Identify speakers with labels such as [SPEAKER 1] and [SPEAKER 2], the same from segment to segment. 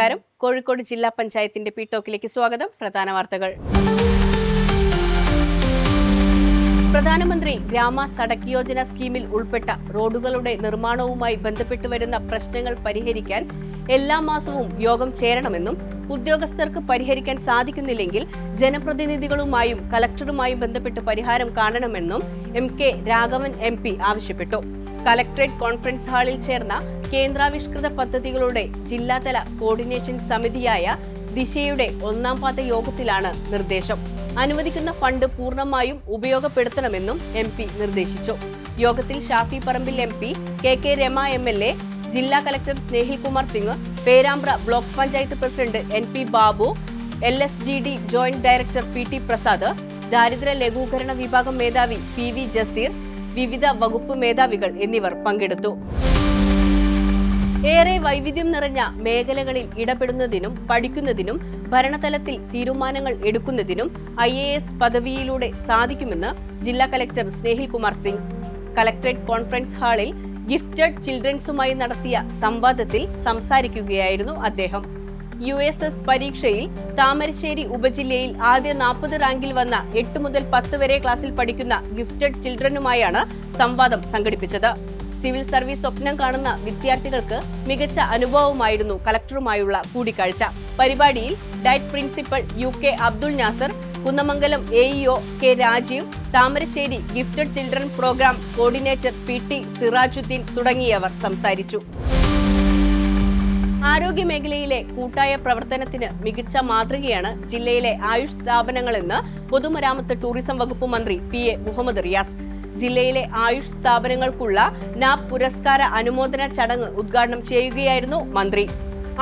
[SPEAKER 1] നമസ്കാരം. കോഴിക്കോട് ജില്ലാ പഞ്ചായത്തിന്റെ പി-ടോക്കിലേക്ക് സ്വാഗതം. പ്രധാന വാർത്തകൾ. പ്രധാനമന്ത്രി ഗ്രാമ സഡക് യോജന സ്കീമിൽ ഉൾപ്പെട്ട റോഡുകളുടെ നിർമ്മാണവുമായി ബന്ധപ്പെട്ട് വരുന്ന പ്രശ്നങ്ങൾ പരിഹരിക്കാൻ എല്ലാ മാസവും യോഗം ചേരണമെന്നും ഉദ്യോഗസ്ഥർക്ക് പരിഹരിക്കാൻ സാധിക്കുന്നില്ലെങ്കിൽ ജനപ്രതിനിധികളുമായും കലക്ടറുമായും ബന്ധപ്പെട്ട് പരിഹാരം കാണണമെന്നും MK രാഘവൻ MP ആവശ്യപ്പെട്ടു. കലക്ടറേറ്റ് കോൺഫറൻസ് ഹാളിൽ ചേർന്ന കേന്ദ്രാവിഷ്കൃത പദ്ധതികളുടെ ജില്ലാതല കോർഡിനേഷൻ സമിതിയായ ദിശയുടെ 1ാം പാദ യോഗത്തിലാണ് നിർദ്ദേശം. അനുവദിക്കുന്ന ഫണ്ട് പൂർണ്ണമായും ഉപയോഗപ്പെടുത്തണമെന്നും MP നിർദ്ദേശിച്ചു. യോഗത്തിൽ Shafi Parambil MP, KK Rama MLA, ജില്ലാ collector Snehil Kumar Singh, Perambra block panchayat president NP Babu, LSGD joint director PT Prasad, ദാരിദ്ര്യ ലഘൂകരണ വിഭാഗം മേധാവി PV ജസീർ, വിവിധ വകുപ്പ് മേധാവികൾ എന്നിവർ പങ്കെടുത്തു. ഏറെ വൈവിധ്യം നിറഞ്ഞ മേഖലകളിൽ ഇടപെടുന്നതിനും പഠിക്കുന്നതിനും ഭരണതലത്തിൽ തീരുമാനങ്ങൾ എടുക്കുന്നതിനും IAS പദവിയിലൂടെ സാധിക്കുമെന്ന് ജില്ലാ collector Snehil Kumar Singh collectorate conference ഹാളിൽ ഗിഫ്റ്റഡ് ചിൽഡ്രൻസുമായി നടത്തിയ സംവാദത്തിൽ സംസാരിക്കുകയായിരുന്നു അദ്ദേഹം. USS പരീക്ഷയിൽ താമരശ്ശേരി ഉപജില്ലയിൽ ആദ്യ 40 റാങ്കിൽ വന്ന 8 മുതൽ 10 വരെ ക്ലാസ്സിൽ പഠിക്കുന്ന ഗിഫ്റ്റഡ് ചിൽഡ്രനുമായാണ് സംവാദം സംഘടിപ്പിച്ചത്. സിവിൽ സർവീസ് സ്വപ്നം കാണുന്ന വിദ്യാർത്ഥികൾക്ക് മികച്ച അനുഭവമായിരുന്നു കലക്ടറുമായുള്ള കൂടിക്കാഴ്ച. പരിപാടിയിൽ diet principal UK Abdul Nasar, Kunnamangalam AEO K Rajeev, Thamarassery gifted children programme coordinator PT Sirajuddeen തുടങ്ങിയവർ സംസാരിച്ചു. ആരോഗ്യ മേഖലയിലെ കൂട്ടായ പ്രവർത്തനത്തിന് മികച്ച മാതൃകയാണ് ജില്ലയിലെ ആയുഷ് സ്ഥാപനങ്ങളെന്ന് പൊതുമരാമത്ത് ടൂറിസം വകുപ്പ് മന്ത്രി PA മുഹമ്മദ് റിയാസ്. ജില്ലയിലെ ആയുഷ് സ്ഥാപനങ്ങൾക്കുള്ള NAP പുരസ്കാര അനുമോദന ചടങ്ങ് ഉദ്ഘാടനം ചെയ്യുകയായിരുന്നു മന്ത്രി.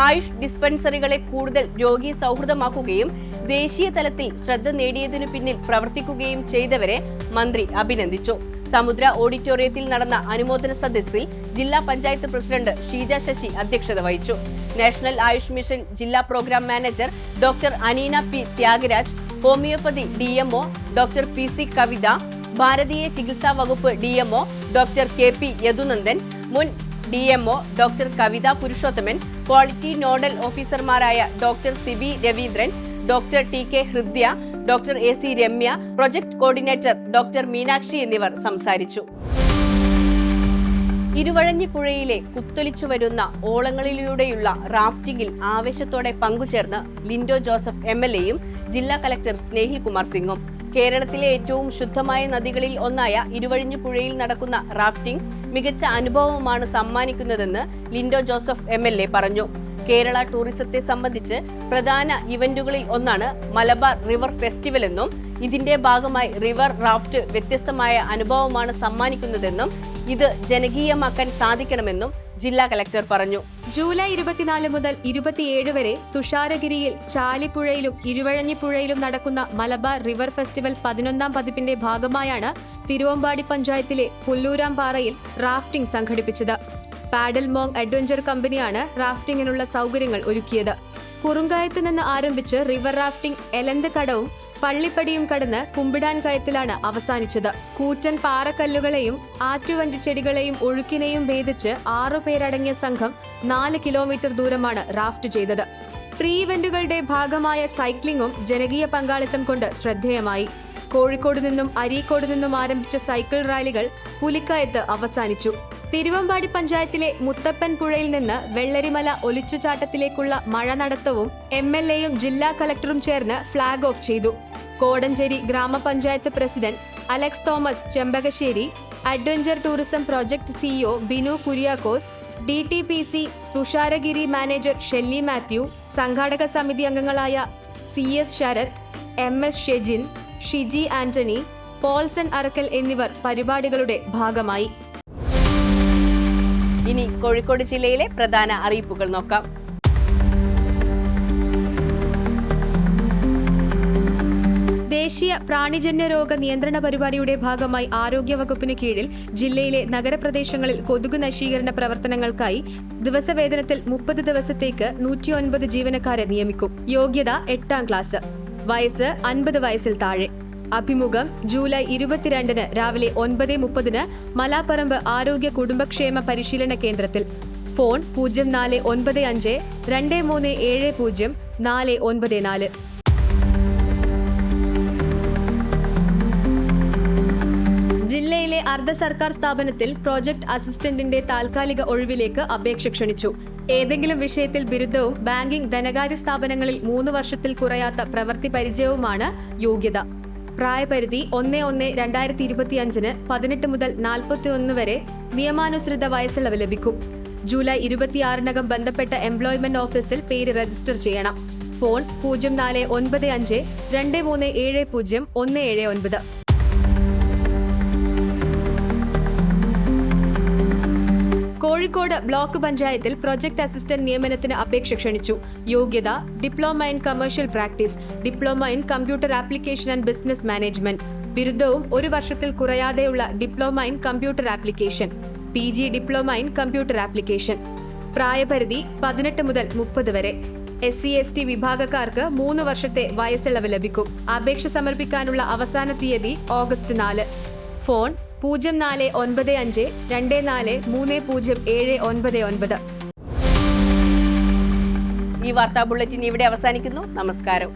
[SPEAKER 1] ആയുഷ് ഡിസ്പെൻസറികളെ കൂടുതൽ രോഗി സൗഹൃദമാക്കുകയും ദേശീയ തലത്തിൽ ശ്രദ്ധ നേടിയതിനു പിന്നിൽ പ്രവർത്തിക്കുകയും ചെയ്തവരെ മന്ത്രി അഭിനന്ദിച്ചു. സമുദ്ര ഓഡിറ്റോറിയത്തിൽ നടന്ന അനുമോദന സദസ്സിൽ ജില്ലാ പഞ്ചായത്ത് പ്രസിഡന്റ് ഷീജ ശശി അധ്യക്ഷത വഹിച്ചു. നാഷണൽ ആയുഷ് മിഷൻ ജില്ലാ programme manager doctor Aneena P Thyagaraj, homoeopathy DMO doctor PC Kavitha, ഭാരതീയ ചികിത്സാ വകുപ്പ് DMO ഡോക്ടർ KP യദുനന്ദൻ, മുൻ DMO doctor Kavitha Purushothaman, quality nodal ഓഫീസർമാരായ doctor Sibi Raveendran, doctor TK Hridya, doctor AC Ramya, project coordinator doctor Meenakshi എന്നിവർ സംസാരിച്ചു. ഇരുവഴഞ്ഞിപ്പുഴയിലെ കുത്തൊലിച്ചു വരുന്ന ഓളങ്ങളിലൂടെയുള്ള റാഫ്റ്റിംഗിൽ ആവേശത്തോടെ പങ്കുചേർന്ന് ലിൻഡോ ജോസഫ് MLAയും ജില്ലാ കലക്ടർ സ്നേഹിൽ കുമാർ സിംഗും. കേരളത്തിലെ ഏറ്റവും ശുദ്ധമായ നദികളിൽ ഒന്നായ ഇരുവഴിഞ്ഞിപ്പുഴയിൽ നടക്കുന്ന റാഫ്റ്റിംഗ് മികച്ച അനുഭവമാണ് സമ്മാനിക്കുന്നതെന്ന് ലിൻഡോ ജോസഫ് MLA പറഞ്ഞു. കേരള ടൂറിസത്തെ സംബന്ധിച്ച് പ്രധാന ഇവന്റുകളിൽ ഒന്നാണ് മലബാർ റിവർ ഫെസ്റ്റിവൽ എന്നും ഇതിന്റെ ഭാഗമായി റിവർ റാഫ്റ്റ് വ്യത്യസ്തമായ അനുഭവമാണ് സമ്മാനിക്കുന്നതെന്നും ഇത് ജനകീയമാക്കാൻ സാധിക്കണമെന്നും ജില്ലാ കലക്ടർ പറഞ്ഞു.
[SPEAKER 2] ജൂലൈ 24 മുതൽ 27 വരെ തുഷാരഗിരിയിൽ, ചാലിപ്പുഴയിലും ഇരുവഴഞ്ഞിപ്പുഴയിലും നടക്കുന്ന മലബാർ റിവർ ഫെസ്റ്റിവൽ 11ാം പതിപ്പിന്റെ ഭാഗമായാണ് തിരുവമ്പാടി പഞ്ചായത്തിലെ പുല്ലൂരാംപാറയിൽ റാഫ്റ്റിംഗ് സംഘടിപ്പിച്ചത്. പാഡൽ മോങ് അഡ്വഞ്ചർ കമ്പനിയാണ് റാഫ്റ്റിംഗിനുള്ള സൗകര്യങ്ങൾ ഒരുക്കിയത്. കുറുങ്കായത്ത് നിന്ന് ആരംഭിച്ച് റിവർ റാഫ്റ്റിംഗ് എലന്ത് കടവും പള്ളിപ്പടിയും കടന്ന് കുമ്പിടാൻ കയത്തിലാണ് അവസാനിച്ചത്. കൂറ്റൻ പാറക്കല്ലുകളെയും ആറ്റുവഞ്ചിച്ചെടികളെയും ഒഴുക്കിനെയും ഭേദിച്ച് 6 പേരടങ്ങിയ സംഘം 4 കിലോമീറ്റർ ദൂരമാണ് റാഫ്റ്റ് ചെയ്തത്. 3 ഇവന്റുകളുടെ ഭാഗമായ സൈക്ലിംഗും ജനകീയ പങ്കാളിത്തം കൊണ്ട് ശ്രദ്ധേയമായി. കോഴിക്കോട് നിന്നും അരീക്കോട് നിന്നും ആരംഭിച്ച സൈക്കിൾ റാലികൾ പുലിക്കയത്ത് അവസാനിച്ചു. തിരുവമ്പാടി പഞ്ചായത്തിലെ മുത്തപ്പൻ പുഴയിൽ നിന്ന് വെള്ളരിമല ഒലിച്ചുചാട്ടത്തിലേക്കുള്ള മഴ നടത്തവും MLAയും ജില്ലാ കലക്ടറും ചേർന്ന് ഫ്ളാഗ് ഓഫ് ചെയ്തു. Kodanchery Gramapanchayat president Alex Thomas Chempakassery, adventure tourism project CEO Binu Kuriakose, DTPC Thusharagiri manager Shelly Mathew, സംഘാടക സമിതി അംഗങ്ങളായ CS ശരത്, MS ഷെജിൻ, ഷിജി ആന്റണി, പോൾസൺ അറക്കൽ എന്നിവർ പരിപാടികളുടെ ഭാഗമായി.
[SPEAKER 1] ഇനി കോഴിക്കോട് ജില്ലയിലെ പ്രധാന അറിയിപ്പുകൾ നോക്കാം.
[SPEAKER 2] ദേശീയ പ്രാണിജന്യ രോഗ നിയന്ത്രണ പരിപാടിയുടെ ഭാഗമായി ആരോഗ്യവകുപ്പിന് കീഴിൽ ജില്ലയിലെ നഗരപ്രദേശങ്ങളിൽ കൊതുക് നശീകരണ പ്രവർത്തനങ്ങൾക്കായി ദിവസവേതനത്തിൽ 30 ദിവസത്തേക്ക് 109 ജീവനക്കാരെ നിയമിക്കും. യോഗ്യത 8ാം ക്ലാസ്. വയസ്സ് 50 വയസ്സിൽ താഴെ. അഭിമുഖം ജൂലൈ 22 രാവിലെ 9:30 മലാപ്പറമ്പ് ആരോഗ്യ കുടുംബക്ഷേമ പരിശീലന കേന്ദ്രത്തിൽ. ഫോൺ 04952370 ജില്ലയിലെ അർദ്ധ സർക്കാർ സ്ഥാപനത്തിൽ പ്രോജക്ട് അസിസ്റ്റന്റിന്റെ താൽക്കാലിക ഒഴിവിലേക്ക് അപേക്ഷ ക്ഷണിച്ചു. ഏതെങ്കിലും വിഷയത്തിൽ ബിരുദവും ബാങ്കിംഗ് ധനകാര്യ സ്ഥാപനങ്ങളിൽ 3 വർഷത്തിൽ കുറയാത്ത പ്രവൃത്തി പരിചയവുമാണ് യോഗ്യത. പ്രായപരിധി 1/1/2025 18 മുതൽ 41 വരെ നിയമാനുസൃത വയസ്സിളവ് ലഭിക്കും. ജൂലൈ 26-നകം ബന്ധപ്പെട്ട എംപ്ലോയ്മെന്റ് ഓഫീസിൽ പേര് രജിസ്റ്റർ ചെയ്യണം. ഫോൺ 04952370 കോഴിക്കോട് ബ്ലോക്ക് പഞ്ചായത്തിൽ പ്രൊജക്ട് അസിസ്റ്റന്റ് നിയമനത്തിന് അപേക്ഷ ക്ഷണിച്ചു. യോഗ്യത diploma in commercial practice, diploma in computer application and business management, ബിരുദവും 1 വർഷത്തിൽ കുറയാതെയുള്ള diploma in computer application, PG diploma in computer application. പ്രായപരിധി 18 മുതൽ 30 വരെ. SC/ST വിഭാഗക്കാർക്ക് 3 വർഷത്തെ വയസ്സിളവ് ലഭിക്കും. അപേക്ഷ സമർപ്പിക്കാനുള്ള അവസാന തീയതി ഓഗസ്റ്റ് 4. ഫോൺ 0495243079.
[SPEAKER 1] ഈ വാർത്താ ബുള്ളറ്റിൻ ഇവിടെ അവസാനിക്കുന്നു. നമസ്കാരം.